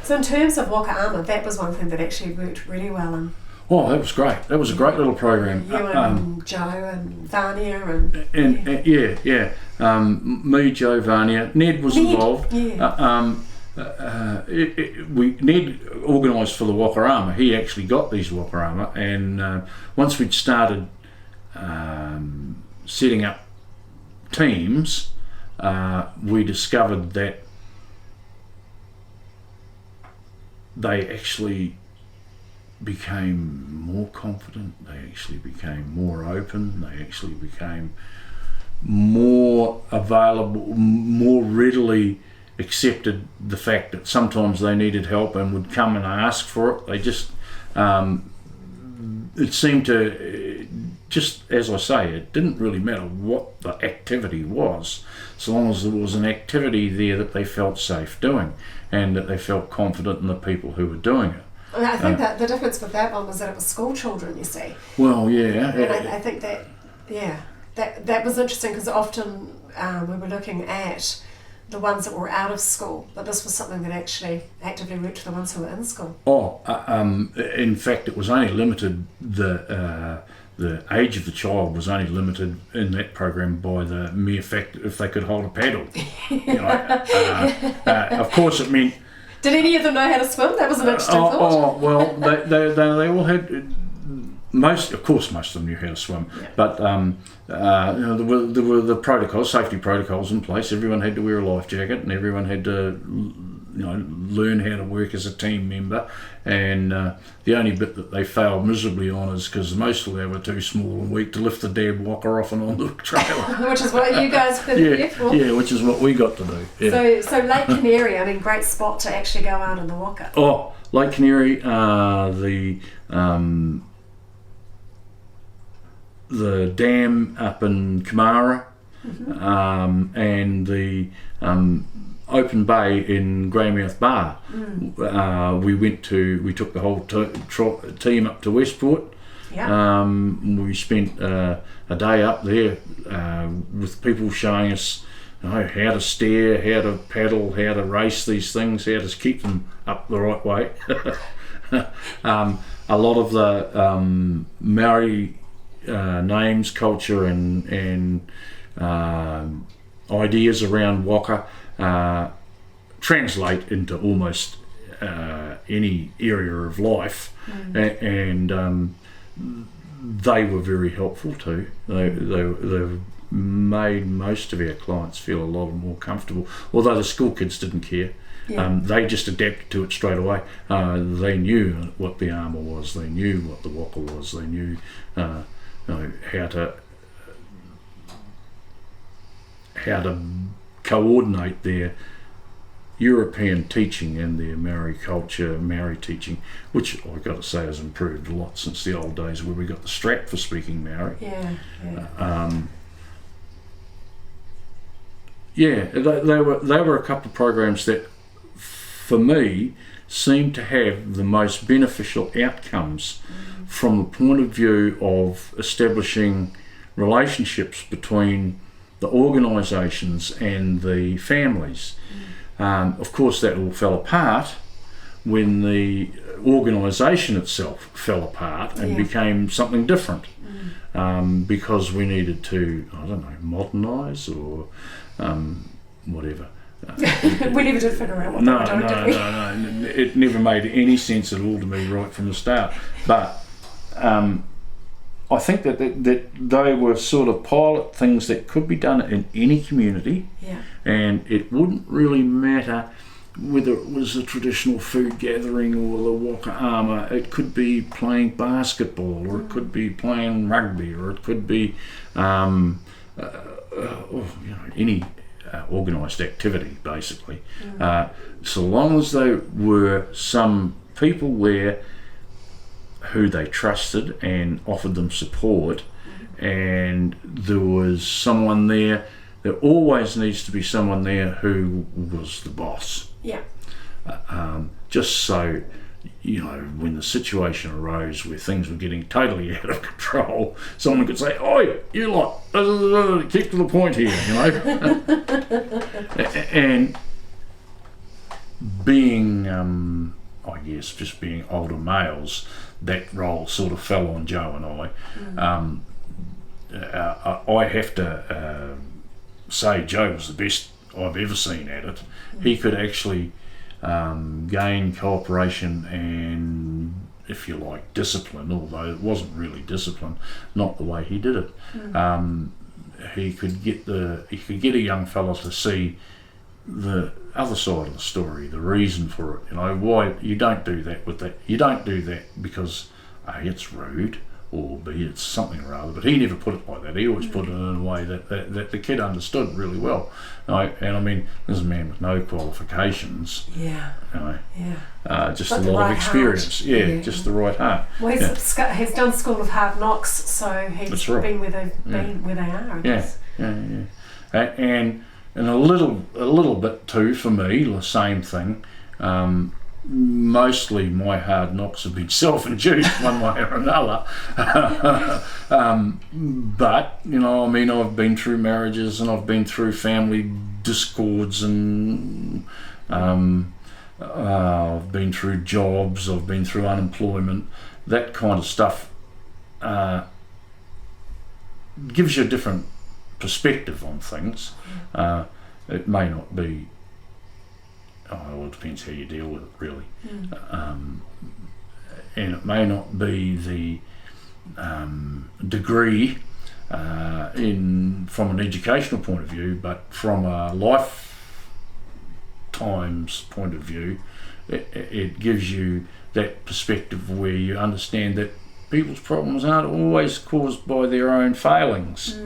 So in terms of Waka armour, that was one thing that actually worked really well. And Oh, that was great. That was a great little program. you and Joe and Vania and Me, Joe, Vania, Ned was involved. Yeah. Ned organised for the Waka armour. He actually got these Waka armour, and once we'd started setting up teams, we discovered that they actually became more confident, they actually became more open, they actually became more available, more readily accepted the fact that sometimes they needed help and would come and ask for it. They just, it seemed to, just as I say, it didn't really matter what the activity was, so long as there was an activity there that they felt safe doing and that they felt confident in the people who were doing it. I think that the difference with that one was that it was school children, you see. Well, yeah. And I think that, that was interesting, because often we were looking at the ones that were out of school, but this was something that actually actively worked for the ones who were in school. In fact, it was only limited, the age of the child was only limited in that program by the mere fact if they could hold a paddle. Of course it meant... Did any of them know how to swim? That was an interesting thought. Well, they all had... Most of them knew how to swim, but there were the protocols, safety protocols in place. Everyone had to wear a life jacket, and everyone had to, learn how to work as a team member. And the only bit that they failed miserably on is because most of them were too small and weak to lift the damn Waka off and on the trailer. Which is what you guys were there for. Yeah, which is what we got to do. Yeah. So Lake Canary, great spot to actually go out in the Waka. Oh, Lake Canary, the dam up in Kamara, and the open bay in Greymouth Bar. We took the whole team up to Westport. We spent a day up there with people showing us how to steer, how to paddle, how to race these things, how to keep them up the right way. A lot of the Maori names, culture and ideas around Waka translate into almost any area of life, and they were very helpful too. They made most of our clients feel a lot more comfortable, although the school kids didn't care. They just adapted to it straight away. They knew what the armour was, they knew what the Waka was, they knew how to coordinate their European teaching and their Maori culture, Maori teaching, which I've got to say has improved a lot since the old days where we got the strap for speaking Maori. They were a couple of programs that, for me, seemed to have the most beneficial outcomes from the point of view of establishing relationships between the organisations and the families. Of course, that all fell apart when the organisation itself fell apart and became something different, because we needed to, modernise or whatever. We never did figure out what they were doing, did we? It never made any sense at all to me right from the start. But I think that they were sort of pilot things that could be done in any community, and it wouldn't really matter whether it was a traditional food gathering or the Waka armour. It could be playing basketball, or it could be playing rugby, or it could be any organised activity, basically. So long as there were some people there who they trusted and offered them support, and there was someone there. There always needs to be someone there who was the boss. Just so, when the situation arose where things were getting totally out of control, someone could say, "Oi, you lot, keep to the point here," And being, I guess, just being older males, that role sort of fell on Joe and I. I have to say Joe was the best I've ever seen at it. He could actually gain cooperation and, if you like, discipline, although it wasn't really discipline, not the way he did it. He could get a young fella to see the other side of the story, the reason for it. You know, why you don't do that with that. You don't do that because A, it's rude, or B, it's something or other. But he never put it like that. He always put it in a way that the kid understood really well. And I mean, this is a man with no qualifications. Yeah. You know, Yeah. just But a the lot of right experience. heart. Yeah, just the right heart. Well, he's done School of Hard Knocks, so he's That's right. been where they've been, where they are, I guess. And a little bit too for me, the same thing. Mostly my hard knocks have been self-induced one way or another. But, you know, I mean, I've been through marriages and I've been through family discords and I've been through jobs, I've been through unemployment. That kind of stuff gives you a different perspective on things. It may not be, well, it depends how you deal with it, really. And it may not be the degree from an educational point of view, but from a lifetime's point of view, it gives you that perspective where you understand that people's problems aren't always caused by their own failings.